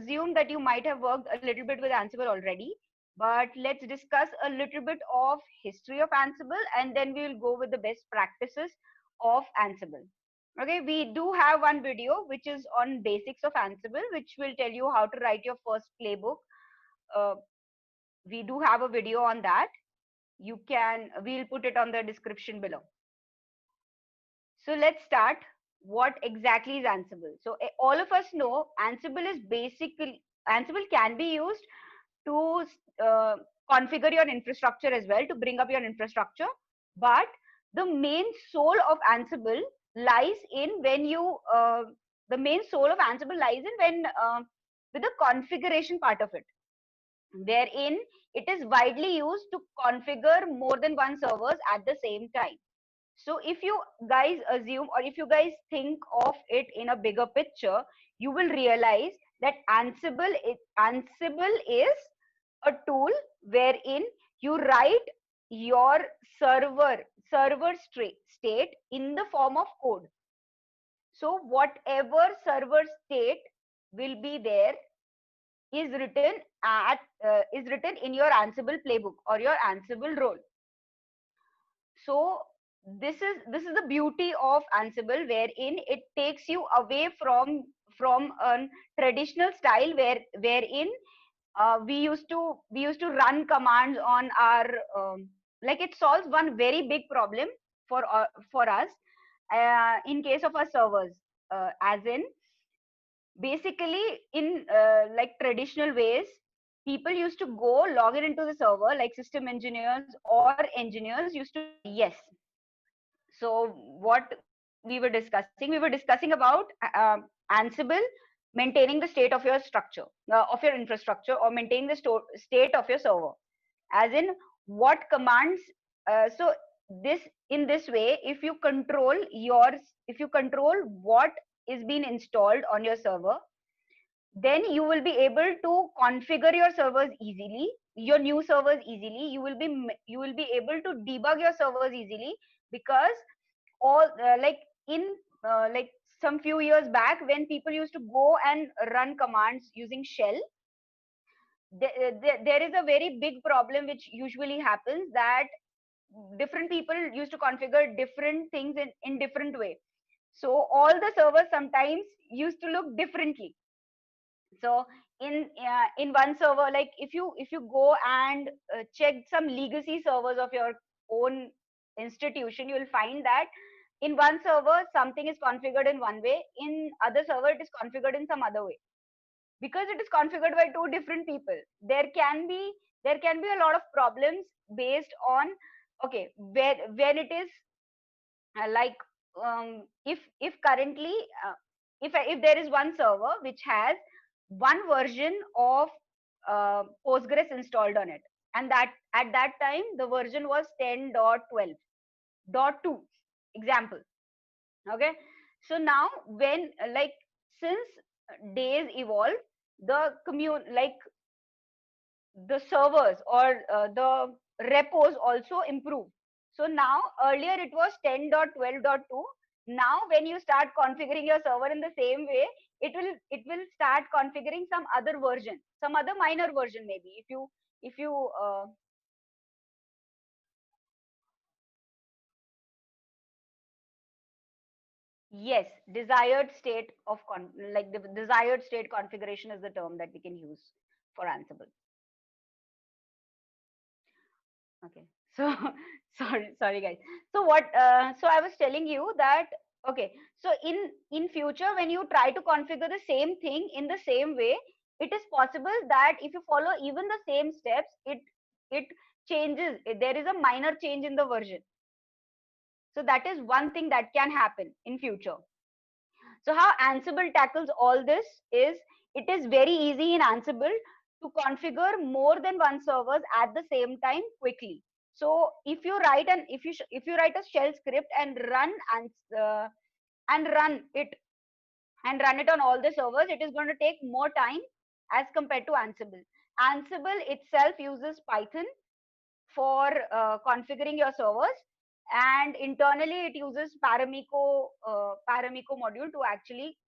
assume that you might have worked a little bit with Ansible already, but let's discuss a little bit of history of Ansible, and then we will go with the best practices of Ansible. Okay, we do have one video which is on basics of Ansible, which will tell you how to write your first playbook. Uh, we do have a video on that. We'll put it on the description below. So let's start. What exactly is Ansible? So all of us know Ansible can be used to uh, configure your infrastructure as well, to bring up your infrastructure. But the main soul of Ansible lies in when you the main soul of Ansible lies in when with the configuration part of it, wherein it is widely used to configure more than one servers at the same time. So if you guys assume, or if you guys think of it in a bigger picture, you will realize that Ansible is a tool wherein you write your server state in the form of code. So whatever server state will be there is written in your Ansible playbook or your Ansible role. So this is the beauty of Ansible, wherein it takes you away from a traditional style wherein we used to run commands on our like it solves one very big problem for us in case of our servers, as in basically in like traditional ways, people used to go log in into the server, like system engineers or engineers used to yes. So what we were discussing about Ansible maintaining the state of your structure, of your infrastructure, or maintaining the state of your server, as in what commands. So this in this way, if you control what is being installed on your server, then you will be able to configure your servers easily, your new servers easily. You will be able to debug your servers easily, because all in like some few years back, when people used to go and run commands using shell, there is a very big problem which usually happens, that different people used to configure different things in different way. So all the servers sometimes used to look differently. So in one server, like if you go and check some legacy servers of your own institution, you will find that in one server something is configured in one way, in other server it is configured in some other way, because it is configured by two different people. There can be a lot of problems based on, okay, where when it is like if currently if there is one server which has one version of Postgres installed on it, and that at that time the version was 10.12.2 example. Okay, so now when since days evolve, the the servers or the repos also improve. So now earlier it was 10.12.2. Now when you start configuring your server in the same way, it will start configuring some other version, some other minor version, maybe. If you yes, desired state of like the desired state configuration is the term that we can use for Ansible. Okay. So sorry guys. So so I was telling you that, okay, so in future, when you try to configure the same thing in the same way, it is possible that if you follow even the same steps, it changes. There is a minor change in the version. So that is one thing that can happen in future. So how Ansible tackles all this is, it is very easy in Ansible to configure more than one servers at the same time quickly. So if you write a shell script and run it on all the servers, it is going to take more time as compared to Ansible. Ansible itself uses Python for configuring your servers, and internally it uses Paramiko module to actually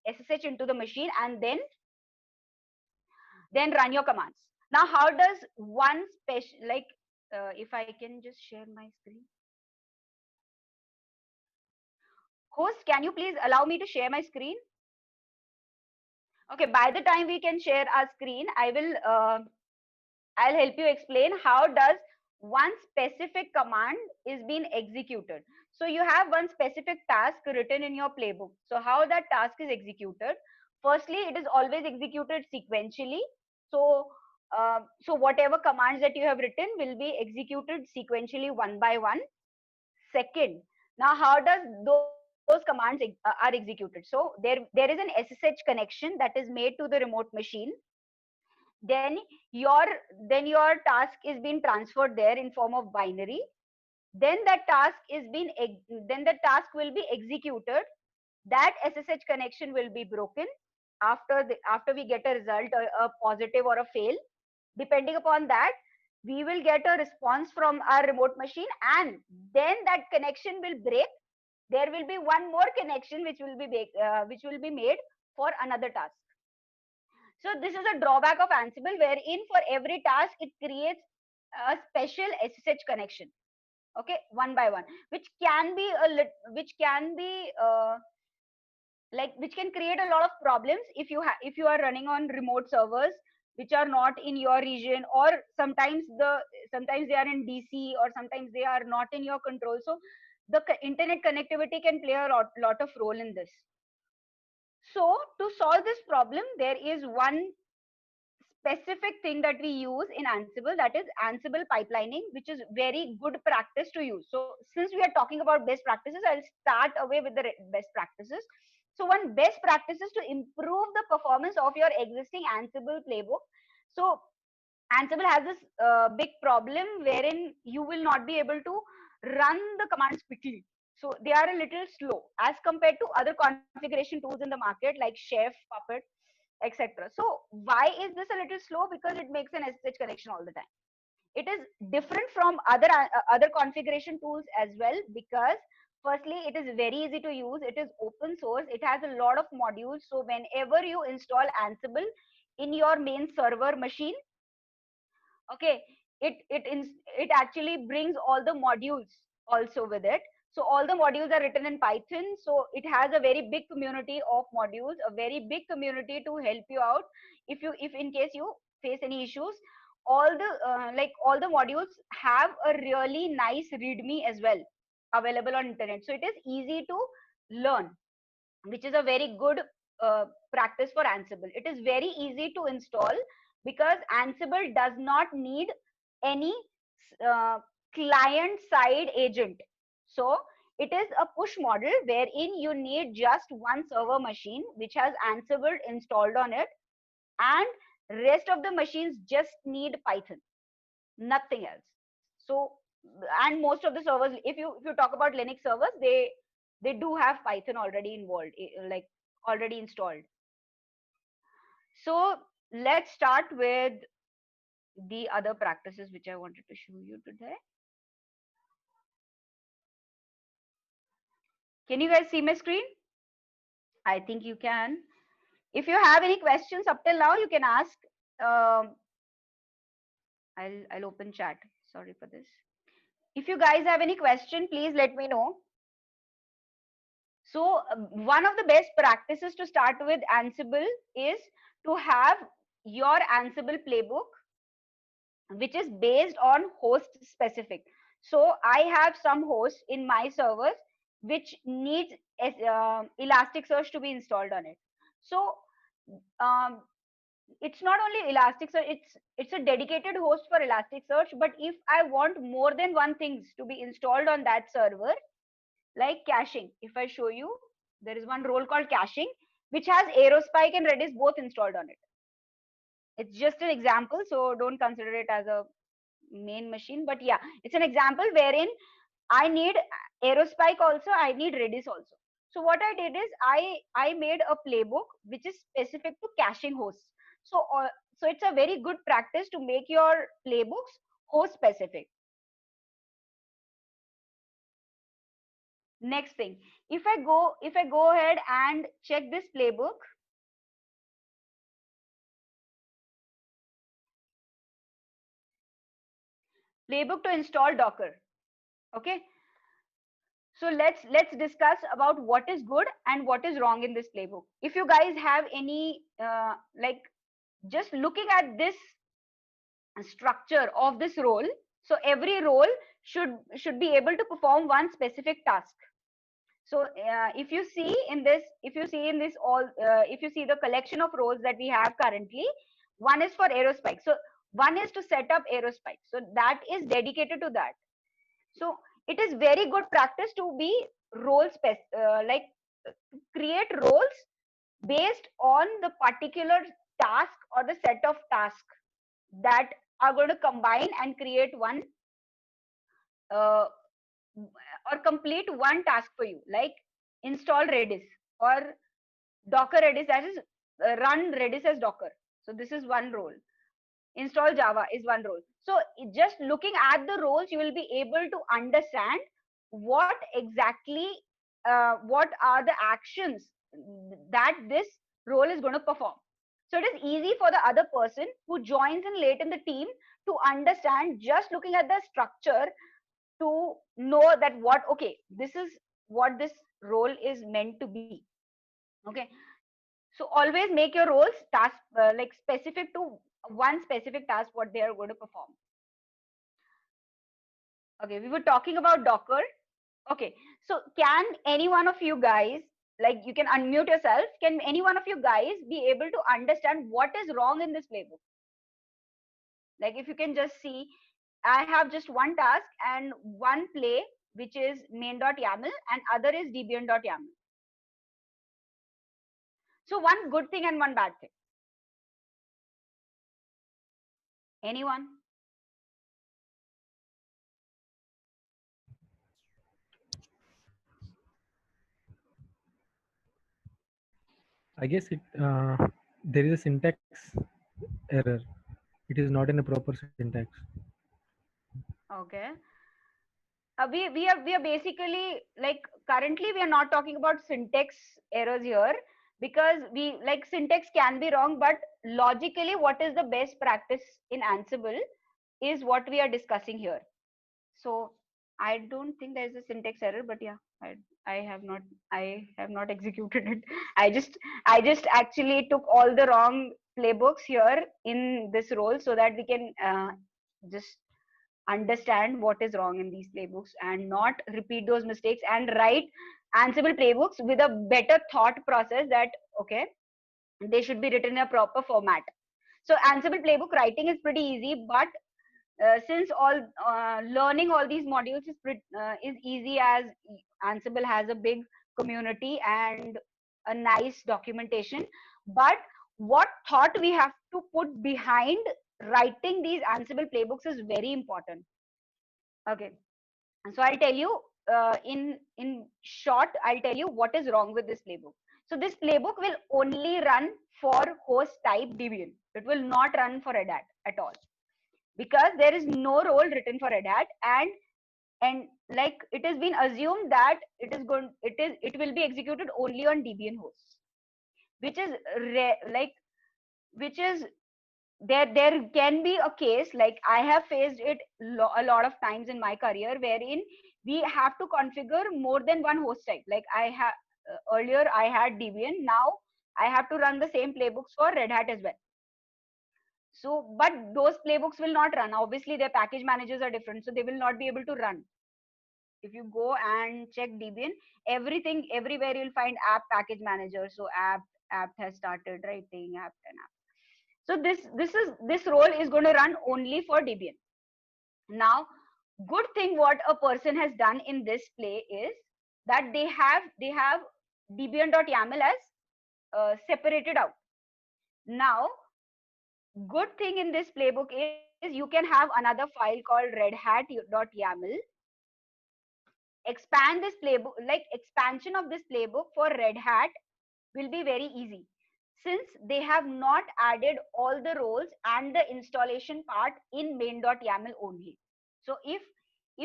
SSH into the machine, and then then run your commands. Now, how does one special, like, if I can just share my screen. Host, can you please allow me to share my screen? Okay, by the time we can share our screen, I'll help you explain how does one specific command is being executed. So you have one specific task written in your playbook. So how that task is executed? Firstly, it is always executed sequentially. So so whatever commands that you have written will be executed sequentially one by one. Second, now how does those commands are executed? So there is an SSH connection that is made to the remote machine. Then your then your task is being transferred there in form of binary. Then that task is being then the task will be executed. That SSH connection will be broken after we get a result, a positive or a fail. Depending upon that, we will get a response from our remote machine, and then that connection will break. There will be one more connection which will be made for another task. So this is a drawback of Ansible, wherein for every task it creates a special SSH connection. Okay, one by one, which can be which can be which can create a lot of problems if you are running on remote servers which are not in your region, or sometimes they are in DC, or sometimes they are not in your control. So the internet connectivity can play a lot of role in this. So to solve this problem, there is one specific thing that we use in Ansible, that is Ansible pipelining, which is very good practice to use. So since we are talking about best practices, I'll start away with the best practices. So one best practice is to improve the performance of your existing Ansible playbook. So Ansible has this big problem wherein you will not be able to run the commands quickly. So they are a little slow as compared to other configuration tools in the market like Chef, Puppet, etc. So why is this a little slow? Because it makes an SSH connection all the time. It is different from other configuration tools as well, because firstly it is very easy to use. It is open source. It has a lot of modules. So whenever you install Ansible in your main server machine, okay, it actually brings all the modules also with it. So all the modules are written in Python. So it has a very big community of modules, a very big community to help you out if in case you face any issues. All the modules have a really nice readme as well available on internet, so it is easy to learn, which is a very good practice for Ansible. It is very easy to install because Ansible does not need any uh, client side agent. So it is a push model wherein you need just one server machine which has Ansible installed on it, and rest of the machines just need Python, nothing else. So and most of the servers, if you talk about Linux servers, they do have Python already involved, like already installed. So let's start with the other practices which I wanted to show you today. Can you guys see my screen? I think you can. If you have any questions up till now, you can ask. Um, I'll open chat. Sorry for this. If you guys have any question, please let me know. So one of the best practices to start with Ansible is to have your Ansible playbook, which is based on host specific. So I have some hosts in my servers which needs Elasticsearch to be installed on it. So um, it's not only Elasticsearch, it's a dedicated host for Elasticsearch. But if I want more than one things to be installed on that server, like caching, if I show you, there is one role called caching which has Aerospike and Redis both installed on it. It's just an example, so don't consider it as a main machine. But yeah, it's an example wherein I need Aerospike also, I need Redis also. So what I did is I made a playbook which is specific to caching hosts. So so it's a very good practice to make your playbooks host specific. Next thing, if I go ahead and check this playbook, playbook to install Docker. Okay. So let's discuss about what is good and what is wrong in this playbook. If you guys have any like just looking at this structure of this role, so every role should be able to perform one specific task. So if you see in this all, if you see the collection of roles that we have currently, one is for Aerospike. So one is to set up Aerospike. So that is dedicated to that. So it is very good practice to be like create roles based on the particular task or the set of tasks that are going to combine and create one uh, or complete one task for you, like install Redis or Docker Redis, that is run Redis as Docker. So this is one role. Install Java is one role. So just looking at the roles, you will be able to understand what exactly, what are the actions that this role is going to perform. So it is easy for the other person who joins in late in the team to understand, just looking at the structure, to know that what, okay, this is what this role is meant to be. Okay. So always make your roles task like specific to one specific task what they are going to perform. Okay, we were talking about Docker. Okay, so can any one of you guys, like you can unmute yourself, can any one of you guys be able to understand what is wrong in this playbook? Like if you can just see, I have just one task and one play, which is main.yaml, and other is debian.yaml. So one good thing and one bad thing. Anyone? I guess there is a syntax error. It is not in a proper syntax. Okay. We are basically, like, currently we are not talking about syntax errors here, because we, like, syntax can be wrong, but logically what is the best practice in Ansible is what we are discussing here. So I don't think there is a syntax error, but yeah, I have not, I have not executed it. I just actually took all the wrong playbooks here in this role so that we can just understand what is wrong in these playbooks and not repeat those mistakes and write Ansible playbooks with a better thought process, that okay, they should be written in a proper format. So Ansible playbook writing is pretty easy, but since all learning all these modules is easy, as Ansible has a big community and a nice documentation, but what thought we have to put behind writing these Ansible playbooks is very important. Okay, so I'll tell you, in short, I'll tell you what is wrong with this playbook. So this playbook will only run for host type Debian. It will not run for Red Hat at all, because there is no role written for Red Hat, and like it has been assumed that it will be executed only on Debian hosts, which is like, which is, there can be a case, like I have faced it a lot of times in my career, wherein we have to configure more than one host type. Like I have earlier I had Debian, now I have to run the same playbooks for Red Hat as well. So but those playbooks will not run, obviously their package managers are different, so they will not be able to run. If you go and check Debian, everything, everywhere you'll find app package manager. So apt has started writing apt and app. So this role is going to run only for Debian. Now, good thing what a person has done in this play is that they have debian.yaml as separated out. Now, good thing in this playbook is you can have another file called redhat.yaml. Expand this playbook, like expansion of this playbook for Red Hat will be very easy, since they have not added all the roles and the installation part in main.yaml only. So if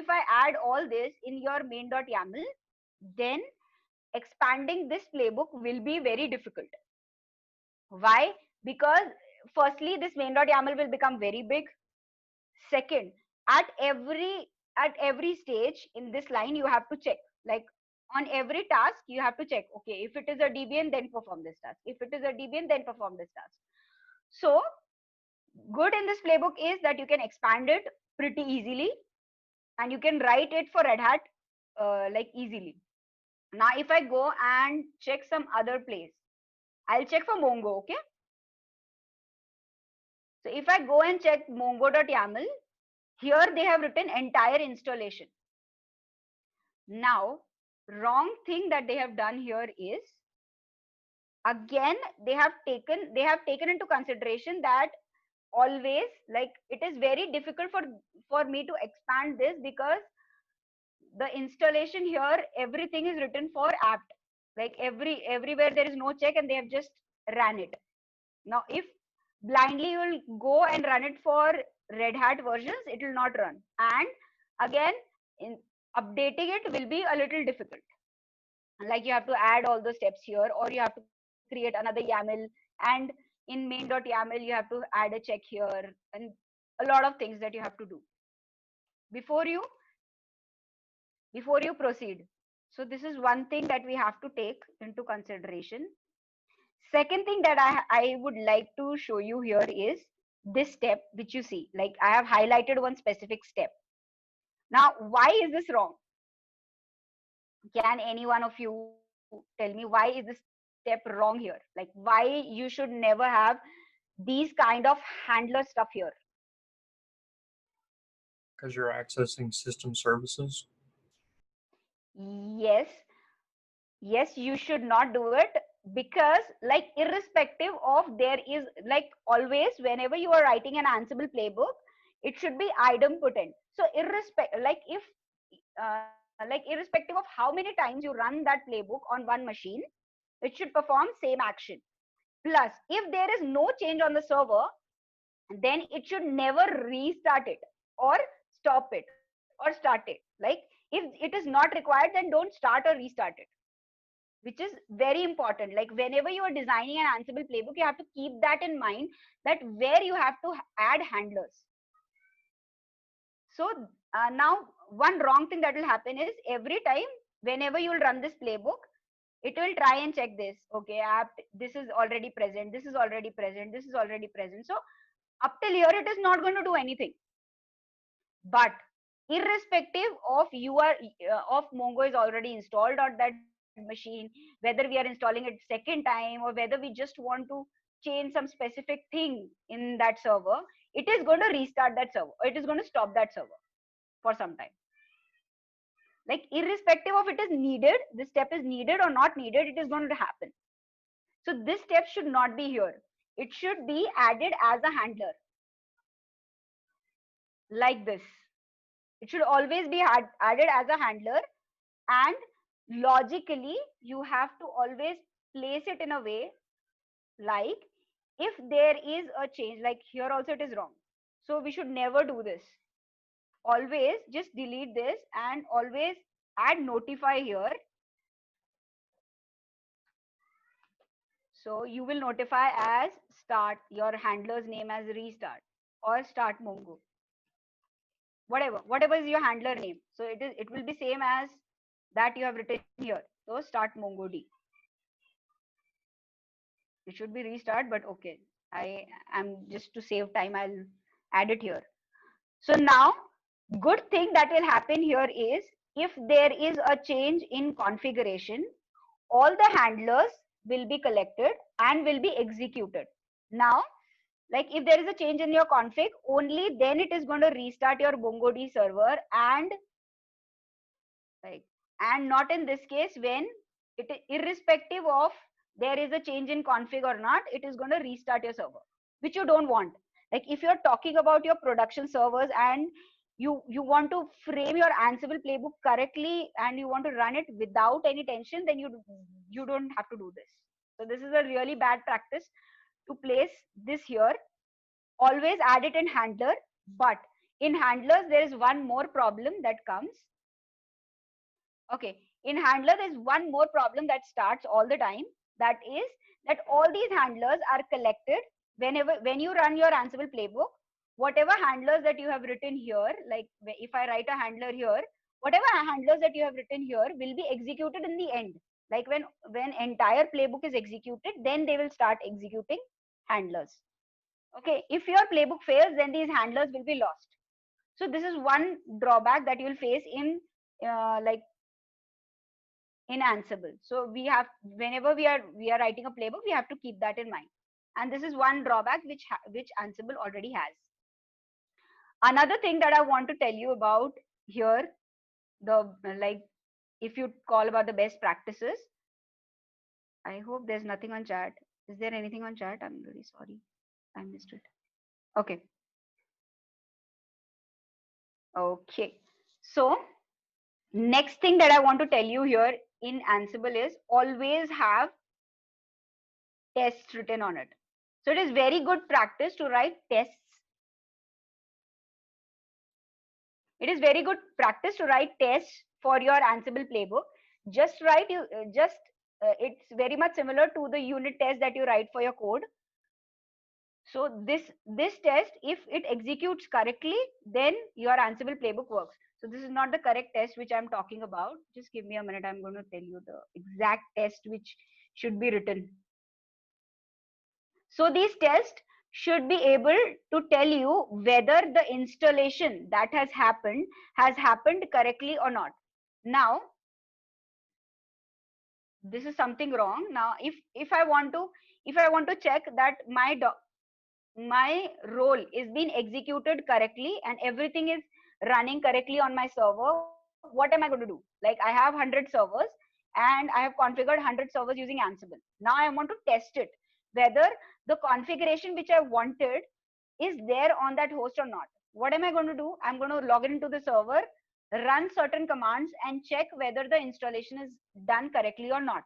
I add all this in your main.yaml, then expanding this playbook will be very difficult. Why? Because firstly, this main.yaml will become very big. Second, at every stage in this line you have to check, like on every task you have to check, okay, if it is a deviant then perform this task, if it is a deviant then perform this task. So good in this playbook is that you can expand it pretty easily and you can write it for Red Hat like easily. Now if I go and check some other place, I'll check for Mongo. Okay, so if I go and check mongo.yaml, here they have written entire installation. Now wrong thing that they have done here is, again they have taken into consideration that always, like it is very difficult for me to expand this because the installation here everything is written for apt, like everywhere there is no check and they have just ran it. Now if blindly you will go and run it for Red Hat versions, it will not run, and again in updating it will be a little difficult, like you have to add all the steps here or you have to create another YAML, and in main.yaml you have to add a check here and a lot of things that you have to do before you proceed. So this is one thing that we have to take into consideration. Second thing that I would like to show you here is this step which you see, like I have highlighted one specific step. Now why is this wrong? Can any one of you tell me why is this step wrong here? Like why you should never have these kind of handler stuff here? Because you're accessing system services. Yes, yes, you should not do it, because like irrespective of, there is like always whenever you are writing an Ansible playbook, it should be idempotent. So irrespective of how many times you run that playbook on one machine, it should perform same action. Plus if there is no change on the server, then it should never restart it or stop it or start it. Like if it is not required, then don't start or restart it, which is very important. Like whenever you are designing an Ansible playbook, you have to keep that in mind, that where you have to add handlers. So now one wrong thing that will happen is, every time whenever you will run this playbook, it will try and check this, okay, this is already present, this is already present, this is already present. So up till here it is not going to do anything. But irrespective of of Mongo is already installed on that machine, whether we are installing it second time or whether we just want to change some specific thing in that server, it is going to restart that server, or it is going to stop that server for some time. Like irrespective of it is needed, this step is needed or not needed, it is going to happen. So this step should not be here. It should be added as a handler, like this. It should always be added as a handler, and logically you have to always place it in a way, like if there is a change, like here also it is wrong, so we should never do this. Always just delete this and always add notify here. So you will notify as start, your handler's name as restart or start Mongo, whatever is your handler name. So it will be same as that you have written here. So start MongoD. It should be restart, but okay, I am just to save time, I'll add it here. So now good thing that will happen here is, if there is a change in configuration, all the handlers will be collected and will be executed. Now like if there is a change in your config, only then it is going to restart your MongoD server, and like, and not in this case when it, irrespective of there is a change in config or not, it is going to restart your server, which you don't want. Like if you're talking about your production servers and you want to frame your Ansible playbook correctly and you want to run it without any tension, then you don't have to do this. So this is a really bad practice to place this here. Always add it in handler, but in handlers there is one more problem that comes. Okay, in handler there's one more problem that starts all the time, that is that all these handlers are collected when you run your Ansible playbook. whatever handlers that you have written here, like if I write a handler here, whatever handlers that you have written here will be executed in the end. Like when entire playbook is executed, then they will start executing handlers. Okay, if your playbook fails, then these handlers will be lost. So this is one drawback that you will face in like in Ansible. So we have, whenever we are writing a playbook, we have to keep that in mind. And this is one drawback which Ansible already has. Another thing that I want to tell you about here, the like if you call about the best practices. I hope there's nothing on chat. Is there anything on chat? I'm really sorry, I missed it. Okay. Okay. So next thing that I want to tell you here in Ansible is always have tests written on it. So it is very good practice to write tests. It is very good practice to write tests for your Ansible playbook. Just write it's very much similar to the unit test that you write for your code. So this test, if it executes correctly, then your Ansible playbook works. So this is not the correct test which I'm talking about. Just give me a minute. I'm going to tell you the exact test which should be written. So these tests should be able to tell you whether the installation that has happened correctly or not. Now, this is something wrong. Now, if I want to check that my role is being executed correctly and everything is running correctly on my server, what am I going to do? Like I have 100 servers and I have configured 100 servers using Ansible. Now I want to test it, whether the configuration which I wanted is there on that host or not. What am I going to do? I'm going to log into the server, run certain commands and check whether the installation is done correctly or not.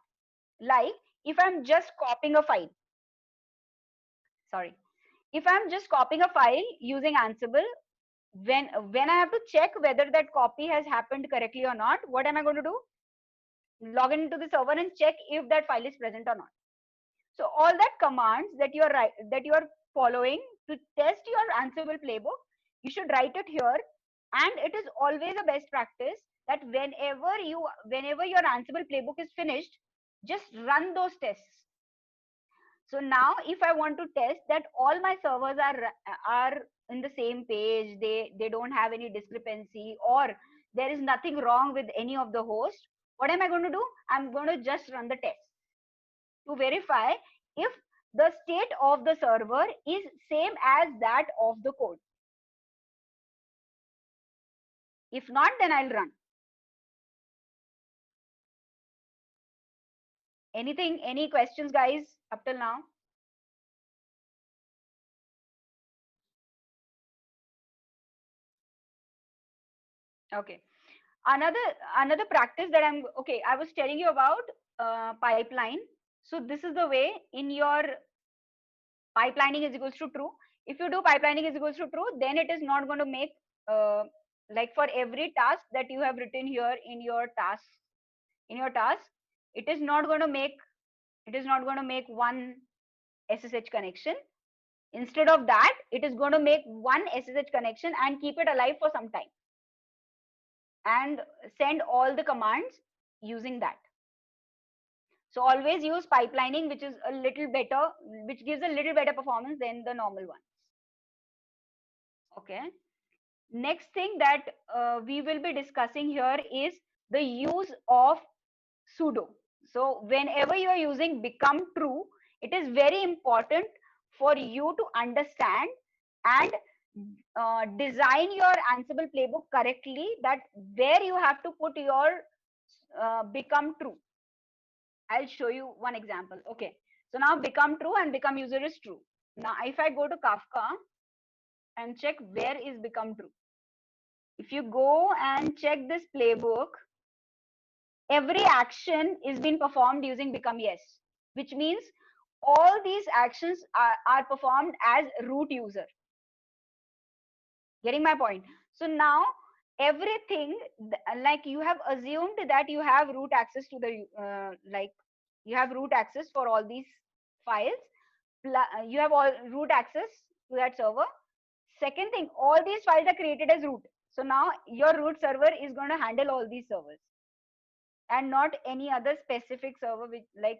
Like if I'm just copying a file, sorry, if I'm just copying a file using Ansible, when I have to check whether that copy has happened correctly or not, what am I going to do? Log into the server and check if that file is present or not. So all that commands that you are following to test your Ansible playbook, you should write it here. And it is always a best practice that whenever your Ansible playbook is finished, just run those tests. So now if I want to test that all my servers are in the same page, they don't have any discrepancy, or there is nothing wrong with any of the hosts, what am I going to do? I'm going to just run the test to verify if the state of the server is same as that of the code. If not, then I'll run. Any questions, guys, up till now? Okay. Another practice that I was telling you about pipeline. So this is the way in your pipelining is equals to true. If you do pipelining is equals to true, then it is not going to make like for every task that you have written here in your task, it is not going to make one SSH connection. Instead of that, it is going to make one SSH connection and keep it alive for some time and send all the commands using that. So always use pipelining, which is a little better, which gives a little better performance than the normal ones. Okay. Next thing that we will be discussing here is the use of sudo. So whenever you are using become true, it is very important for you to understand and design your Ansible playbook correctly, that where you have to put your become true. I'll show you one example. Okay, so now become true and become user is true. Now if I go to Kafka and check where is become true, if you go and check this playbook, every action is being performed using become yes, which means all these actions are performed as root user. Getting my point? So now everything, like you have assumed that you have root access to the like you have root access for all these files, you have all root access to that server. Second thing, all these files are created as root. So now your root server is going to handle all these servers and not any other specific server, which, like,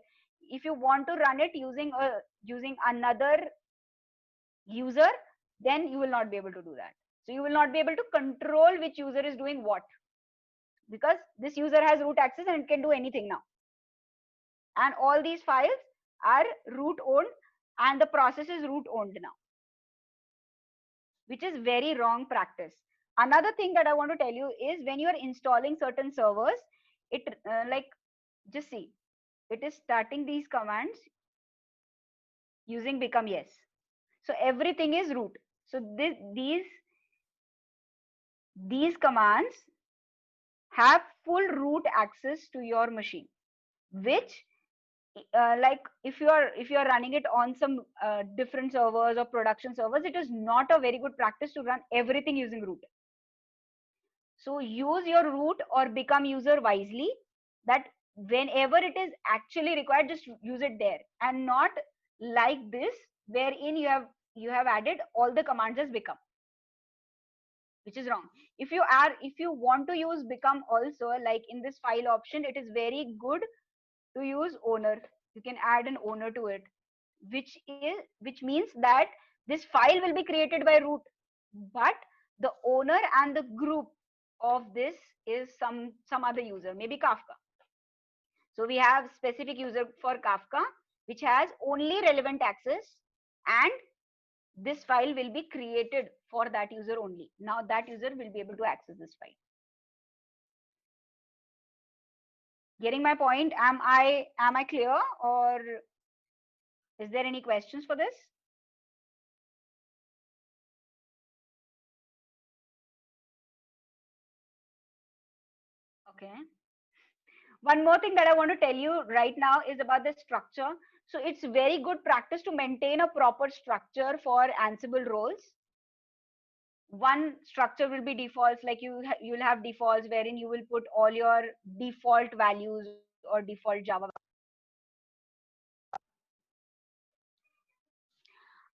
if you want to run it using another user, then you will not be able to do that. So you will not be able to control which user is doing what, because this user has root access and it can do anything now. And all these files are root owned and the process is root owned now, which is very wrong practice. Another thing that I want to tell you is when you are installing certain servers, it like, just see, it is starting these commands using become yes. So everything is root. So these commands have full root access to your machine, which like if you are running it on some different servers or production servers, it is not a very good practice to run everything using root. So use your root or become user wisely, that whenever it is actually required, just use it there, and not like this, wherein you have added all the commands as become, which is wrong. If you want to use become also, like in this file option, it is very good to use owner. You can add an owner to it, which means that this file will be created by root, but the owner and the group of this is some other user, maybe Kafka. So we have specific user for Kafka, which has only relevant access, and this file will be created for that user only. Now that user will be able to access this file. Getting my point? Am I clear, or is there any questions for this? Okay. One more thing that I want to tell you right now is about the structure. So it's very good practice to maintain a proper structure for Ansible roles. One structure will be defaults, like you'll have defaults wherein you will put all your default values or default Java.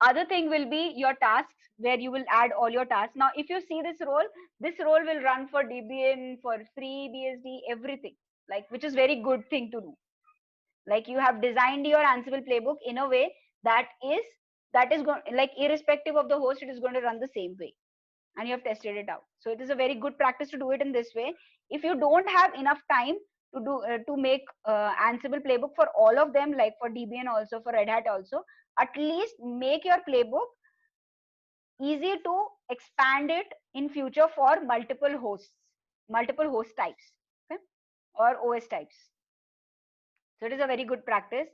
Other thing will be your tasks, where you will add all your tasks. Now if you see this role will run for Debian, for FreeBSD, everything, like, which is very good thing to do. Like you have designed your Ansible playbook in a way that is going, like, irrespective of the host, it is going to run the same way, and you have tested it out. So it is a very good practice to do it in this way. If you don't have enough time to make Ansible playbook for all of them, like for Debian also, for Red Hat also, at least make your playbook easy to expand it in future for multiple host types, okay, or OS types. So it is a very good practice.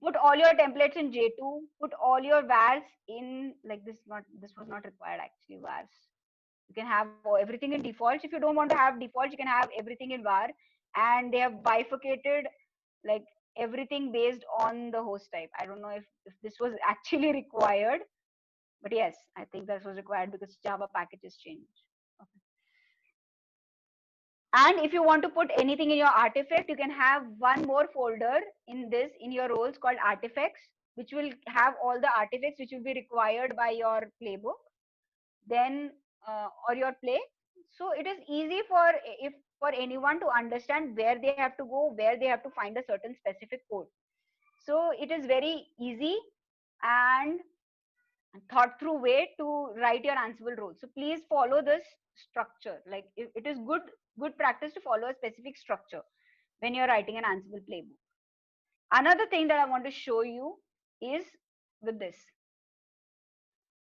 Put all your templates in J2, put all your vars in, like, this was not required actually, vars. You can have everything in defaults. If you don't want to have defaults, you can have everything in var, and they have bifurcated, like, everything based on the host type. I don't know if this was actually required, but yes, I think that was required because Java packages changed. Okay. And if you want to put anything in your artifact, you can have one more folder in your roles called artifacts, which will have all the artifacts which will be required by your playbook, then or your play. So it is easy for anyone to understand where they have to go, where they have to find a certain specific code. So it is very easy and thought through way to write your Ansible role. So please follow this structure. Like, it is good practice to follow a specific structure when you're writing an Ansible playbook. Another thing that I want to show you is with this.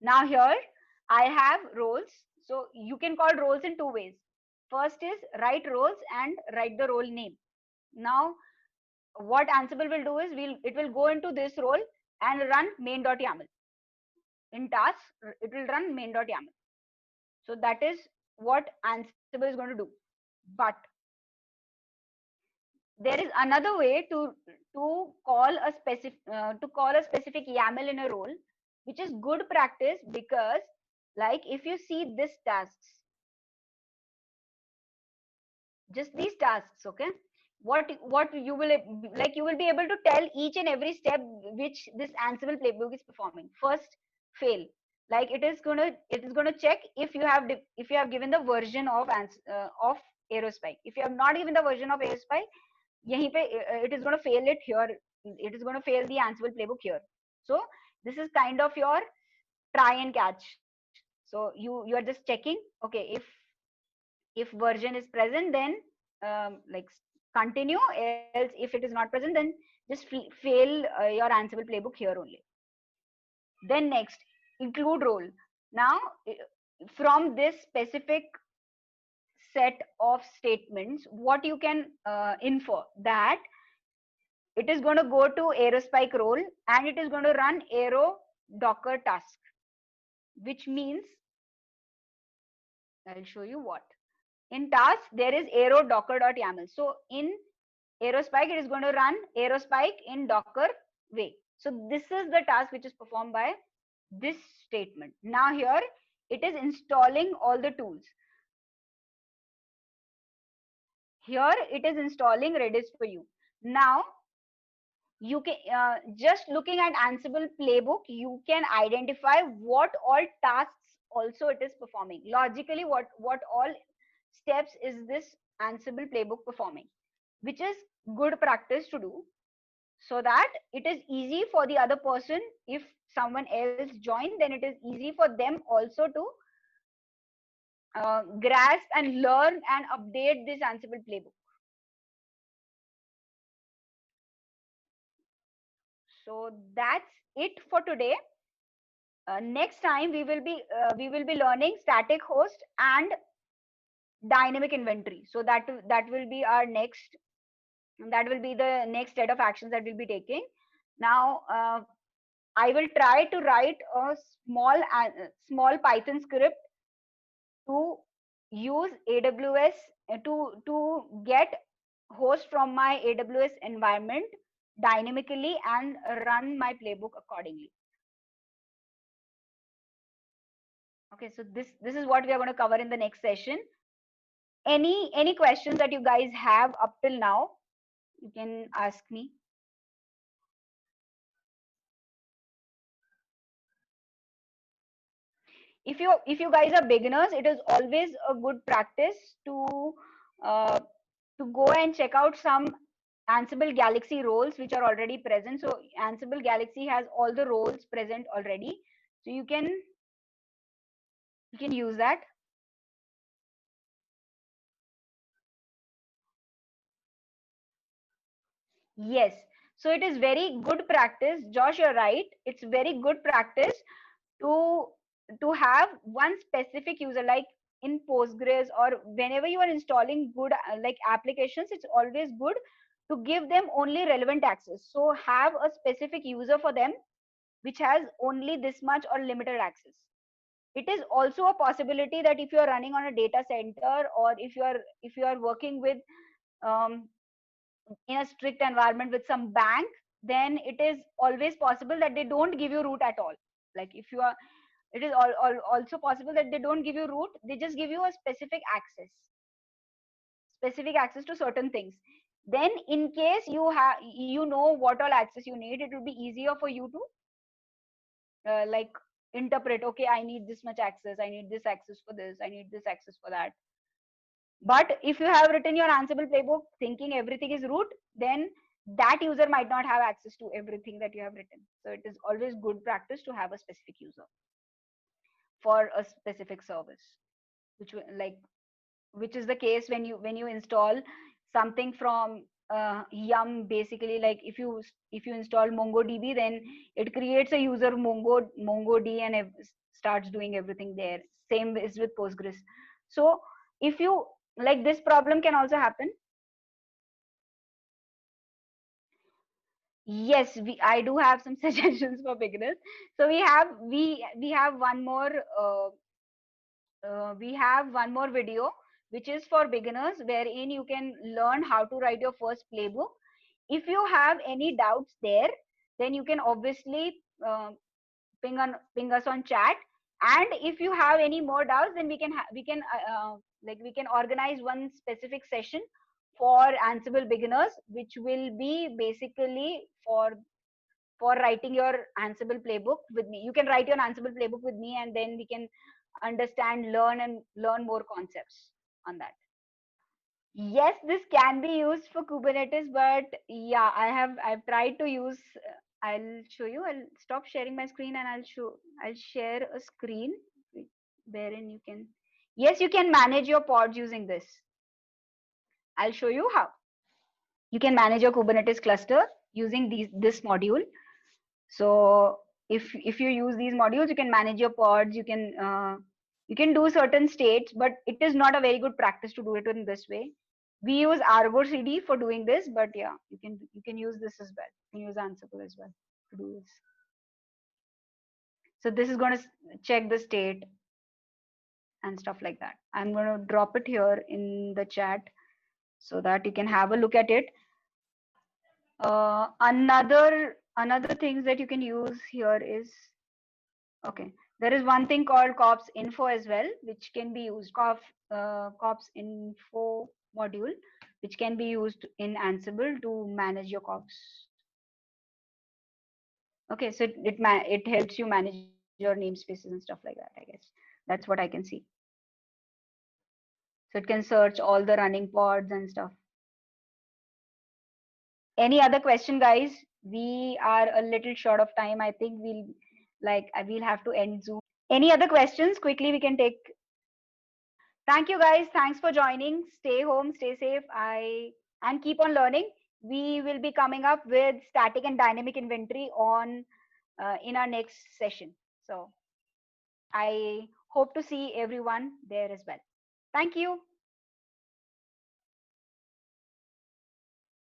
Now here I have roles. So you can call roles in two ways. First is write roles and write the role name. Now what Ansible will do is it will go into this role and run main.yaml. In tasks, it will run main.yaml. So that is what Ansible is going to do. But there is another way to call a specific YAML in a role, which is good practice, because, like, if you see this tasks, just these tasks, okay, what you will, like, you will be able to tell each and every step which this Ansible playbook is performing. First, fail. Like it is gonna check if you have given the version of of Aerospike. If you have not given the version of Aerospike, yahi pe, it is going to fail it here. It is going to fail the Ansible playbook here. So this is kind of your try and catch. So you are just checking. Okay, if version is present, then like continue. Else, if it is not present, then just fail your Ansible playbook here only. Then next, include role. Now, from this specific set of statements, what you can infer that it is going to go to Aerospike role and it is going to run Aero Docker task, which means I'll show you what. In task, there is Aero Docker.yaml. So in Aerospike, it is going to run Aerospike in Docker way. So this is the task which is performed by this statement. Now here, it is installing all the tools. Here, it is installing Redis for you. Now, you can just looking at Ansible playbook, you can identify what all tasks also it is performing. Logically, what all steps is this Ansible playbook performing, which is good practice to do, so that it is easy for the other person. If someone else join, then it is easy for them also to grasp and learn and update this Ansible playbook. So that's it for today. Next time we will be learning static host and dynamic inventory. So that will be our next, that will be the next set of actions that we'll be taking. Now I will try to write a small Python script to use AWS to get host from my AWS environment dynamically and run my playbook accordingly. Okay, so this is what we are going to cover in the next session. Any questions that you guys have up till now, you can ask me. If you guys are beginners, it is always a good practice to go and check out some Ansible Galaxy roles which are already present. So Ansible Galaxy has all the roles present already, so you can use that. Yes, so it is very good practice. Josh, you're right, it's very good practice to have one specific user, like in Postgres or whenever you are installing good like applications, it's always good to give them only relevant access. So have a specific user for them which has only this much or limited access. It is also a possibility that if you are running on a data center, or if you are working with um, in a strict environment with some bank, then it is always possible that they don't give you root at all. Like if you are, it is also possible that they don't give you root, they just give you a specific access to certain things. Then in case you have, you know what all access you need, it will be easier for you to like interpret, okay, I need this much access, I need this access for this, I need this access for that. But if you have written your Ansible playbook thinking everything is root, then that user might not have access to everything that you have written. So it is always good practice to have a specific user for a specific service, which like which is the case when you install something from Yum. Basically, like if you install MongoDB, then it creates a user MongoD and starts doing everything there. Same is with Postgres. So if you like, this problem can also happen. Yes, I do have some suggestions for beginners. So we have one more video which is for beginners, wherein you can learn how to write your first playbook. If you have any doubts there, then you can obviously ping us on chat. And if you have any more doubts, then we can organize one specific session for Ansible beginners, which will be basically for for writing your Ansible playbook with me. You can write your Ansible playbook with me, and then we can understand, learn more concepts on that. Yes, this can be used for Kubernetes, but yeah, I've tried to use. I'll show you. I'll stop sharing my screen and I'll share a screen wherein you can. Yes, you can manage your pods using this. I'll show you how. You can manage your Kubernetes cluster using this module. So if you use these modules, you can manage your pods. You can do certain states, but it is not a very good practice to do it in this way. We use Argo CD for doing this, but yeah, you can use this as well. You can use Ansible as well to do this. So this is going to check the state and stuff like that. I'm going to drop it here in the chat so that you can have a look at it. Another things that you can use here is, okay, there is one thing called kops info as well, which can be used, kops info module, which can be used in Ansible to manage your kops. Okay, so it helps you manage your namespaces and stuff like that, I guess. That's what I can see. So it can search all the running pods and stuff. Any other question, guys? We are a little short of time. I think we'll have to end Zoom. Any other questions? Quickly, we can take. Thank you, guys. Thanks for joining. Stay home, stay safe. And keep on learning. We will be coming up with static and dynamic inventory on in our next session. So I hope to see everyone there as well. Thank you.